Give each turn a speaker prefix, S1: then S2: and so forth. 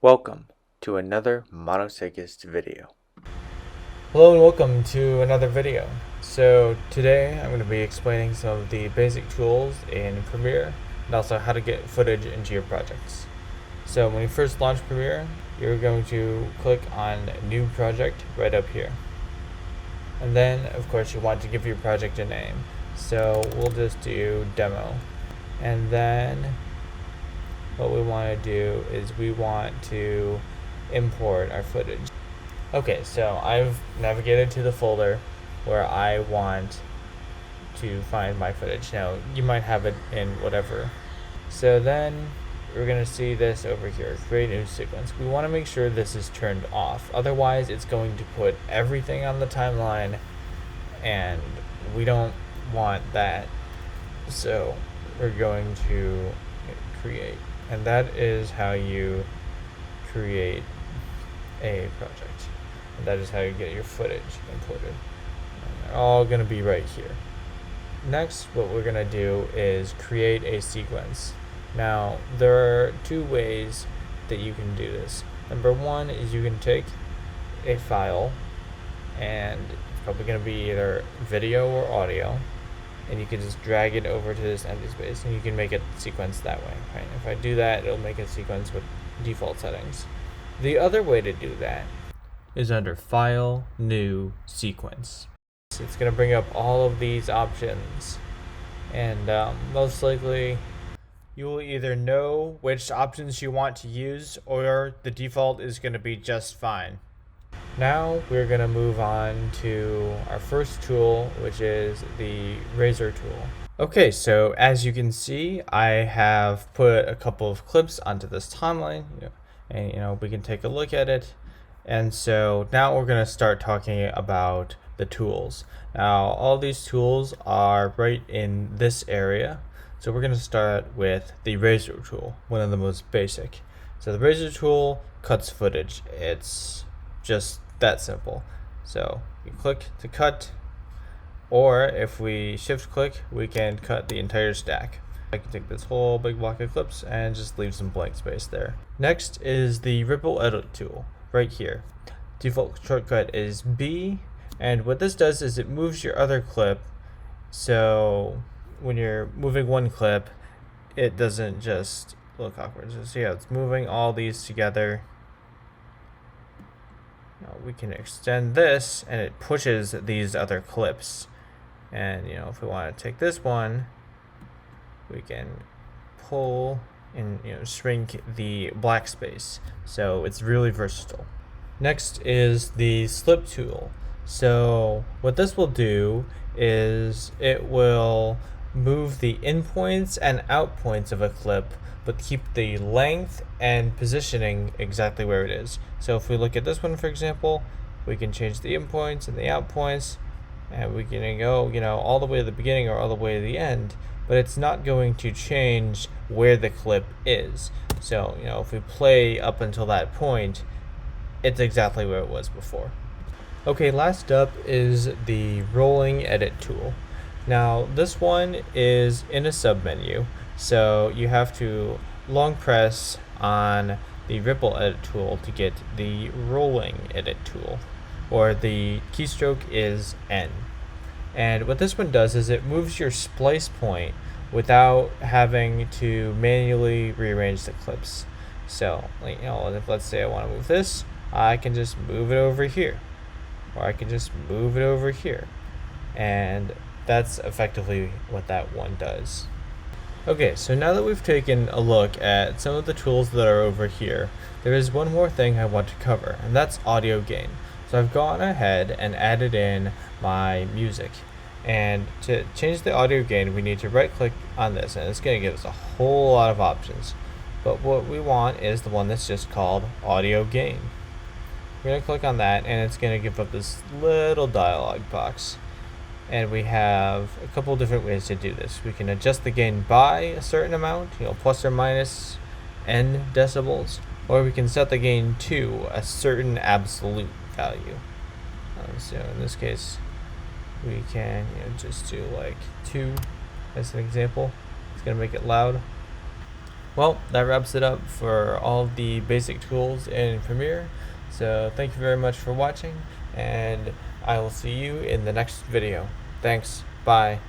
S1: Welcome to another Monocycist video.
S2: Hello and welcome to another video. So today I'm going to be explaining some of the basic tools in Premiere and also how to get footage into your projects. So when you first launch Premiere, you're going to click on New Project right up here. And then of course you want to give your project a name. So we'll just do Demo. And then what we want to do is we want to import our footage. Okay, so I've navigated to the folder where I want to find my footage. Now, you might have it in whatever. So then we're going to see this over here, create new sequence. We want to make sure this is turned off. Otherwise, it's going to put everything on the timeline, and we don't want that. So we're going to create. And that is how you create a project. And that is how you get your footage imported. And they're all going to be right here. Next, what we're going to do is create a sequence. Now, there are two ways that you can do this. Number one is you can take a file, and it's probably going to be either video or audio, and you can just drag it over to this empty space, and you can make a sequence that way. Right? If I do that, it'll make a sequence with default settings. The other way to do that is under File, New, Sequence. It's going to bring up all of these options, and most likely you will either know which options you want to use, or the default is going to be just fine. Now we're going to move on to our first tool, which is the Razor tool. Okay, so as you can see, I have put a couple of clips onto this timeline, and we can take a look at it. And so now we're going to start talking about the tools. Now, all these tools are right in this area. So we're going to start with the Razor tool, one of the most basic. So the Razor tool cuts footage. It's just that simple. So you click to cut, or if we shift click, we can cut the entire stack. I can take this whole big block of clips and just leave some blank space there. Next is the Ripple Edit tool right here. Default shortcut is B, and what this does is it moves your other clip, so when you're moving one clip, it doesn't just look awkward. So see how it's moving all these together. Now we can extend this, and it pushes these other clips. And if we want to take this one, we can pull and shrink the black space. So it's really versatile. Next is the Slip tool. So what this will do is it will move the in points and out points of a clip, but keep the length and positioning exactly where it is. So if we look at this one, for example, we can change the in points and the out points, and we can go all the way to the beginning or all the way to the end, but it's not going to change where the clip is. So if we play up until that point, it's exactly where it was before. Okay, last up is the Rolling Edit tool. Now this one is in a submenu, so you have to long press on the Ripple Edit tool to get the Rolling Edit tool, or the keystroke is N. And what this one does is it moves your splice point without having to manually rearrange the clips. So if let's say I want to move this, I can just move it over here, or I can just move it over here, and that's effectively what that one does. Okay, so now that we've taken a look at some of the tools that are over here, there is one more thing I want to cover, and that's audio gain. So I've gone ahead and added in my music, and to change the audio gain, we need to right click on this, and it's going to give us a whole lot of options, but what we want is the one that's just called audio gain. We're going to click on that, and it's going to give up this little dialog box. And we have a couple different ways to do this. We can adjust the gain by a certain amount, plus or minus n decibels, or we can set the gain to a certain absolute value. So in this case, we can just do like 2 as an example. It's going to make it loud. Well, that wraps it up for all of the basic tools in Premiere. So thank you very much for watching, and I will see you in the next video. Thanks. Bye.